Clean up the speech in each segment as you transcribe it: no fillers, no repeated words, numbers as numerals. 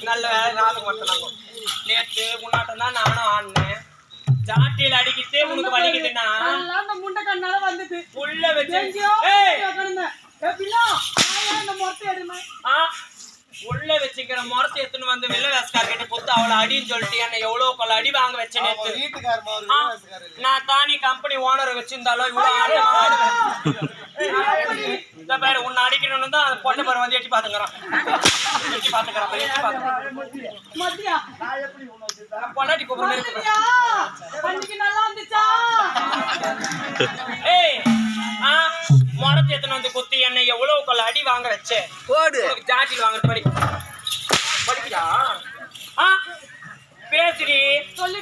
நல்ல வேலை நாளும் மட்டும் நேற்று முன்னாட்டம் தான் நானும் ஆடினேன். ஜாட்டியில் அடிக்கிட்டே உனக்கு வலிக்குதுன்னா அந்த முண்டை கண்ணால வந்தது உள்ள வச்சு உள்ள வச்சுக்கிற முறத்தை எடுத்துன்னு வந்து வெள்ள வேஸ்கார் கிட்ட கொடுத்து அவளை அடின்னு சொல்லிட்டு என்ன எவ்வளவு கொள்ள அடி வாங்க வச்ச நேற்று. நான் தானி கம்பெனி ஓனரை வச்சிருந்தாலும் இவ்வளவு இந்த பேரு உன்னை அடிக்கணும்னு தான் அந்த பொண்ணு பேர் வந்து எட்டி பாத்துக்கிறான். எட்டி பாத்துக்கிறான் பொண்டாட்டி கூப்பிடுறேன். ஏய் முறத்தை எடுத்துன்னு வந்து குத்தி என்ன எவ்வளவு கொள்ள அடி வாங்க வச்சேன். ஜாட்டில் வாங்குறது படிக்கிறா பேசுடி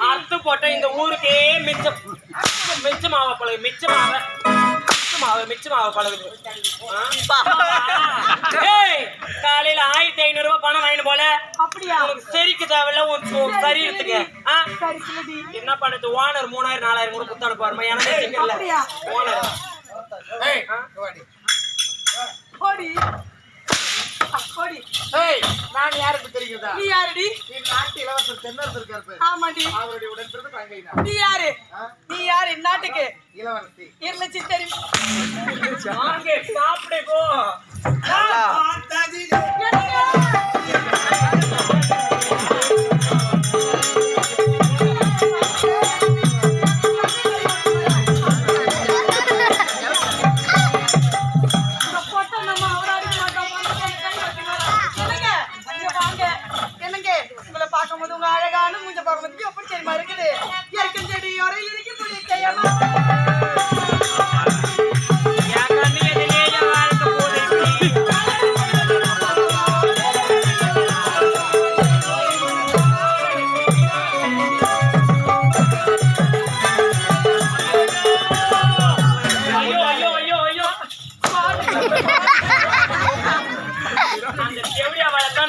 அறுத்து போட்ட இந்த ஊருக்கே மிச்சமாவ பழகு மிச்சமாவ பழகுது. காலையில 1500 ரூபாய் பணம் வாங்கிட்டு போல அப்படியா சரிக்கு தேவையில்ல ஒரு சரீரத்துக்கு என்ன பண்ணது ஓனர் 3000 4000 கூட குத்தானு பாருமா எனக்கு ஓனர் நான் யாருக்கு தெரியுதா? நீ யாருடி? நீ நாட்டு இளவரசர் தென்னரசர் இருக்காரு. ஆமாடி. அவருடைய உடன்பிறந்த தங்கை தான். நீ யாரு? நீ யாரு நாட்டுக்கு? இளவரசி. இருளச்சி தெரியும். வாங்க சாப்பிடு போ.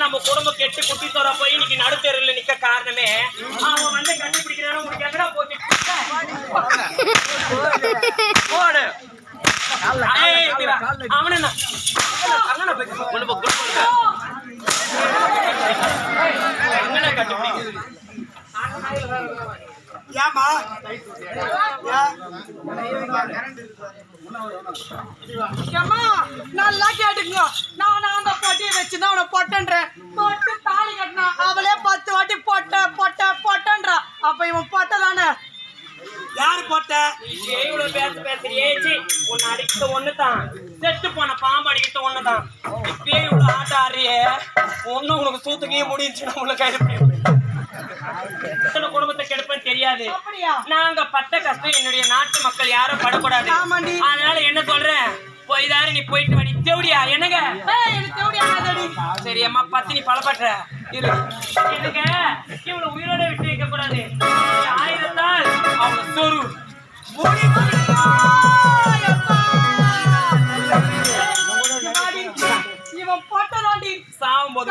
நம்ம குடும்பம் கெட்டு குட்டி தோற போய் இன்னைக்கு நடுத்தெருல நிக்க காரணமே அவன் வந்து கண்டுபிடிக்கிறான உங்களுக்கு எங்கடா போச்சு போடு அவன கண்டுபிடிக்கிறது ஏமா நல்லா கேட்டுங்க. நான் அந்த பொட்டியை வச்சுதான் அவனை பொட்டன்றேன். பொட்டு தாலி கட்டினா அவளே 10 வாட்டி பொட்டன்றா. அப்ப இவன் பொட்டதானே? யாரு போட்ட? இவ்வளவு பேசுறியே உன்னை அடிக்கிட்ட ஒண்ணுதான் செத்து போன பாம்பு அடிக்கிட்ட ஒண்ணுதான். இப்பயே இவ்வளவு ஆட்ட ஆடுறியே ஒன்னும் உனக்கு சூத்துக்கே முடிஞ்சு நம்மளுக்கு கைது குடும்பத்தை கெடுப்பேன்னு தெரியாது. நாங்க பட்ட கஷ்டம் என்னுடைய நாட்டு மக்கள் யாரும் படக்கூடாது. அதனால என்ன சொல்றேன் போய்தாரு நீ போயிட்டு வாடி. தேவடியா என்னங்க சரி அம்மா பத்தினி பலப்பற்ற இரு எனக்கு இவளை உயிரோட விட்டு வைக்க கூடாது. ஆயுதத்தால் அவங்க சொரு இவன் பொட்டதாண்டி சாவும் போது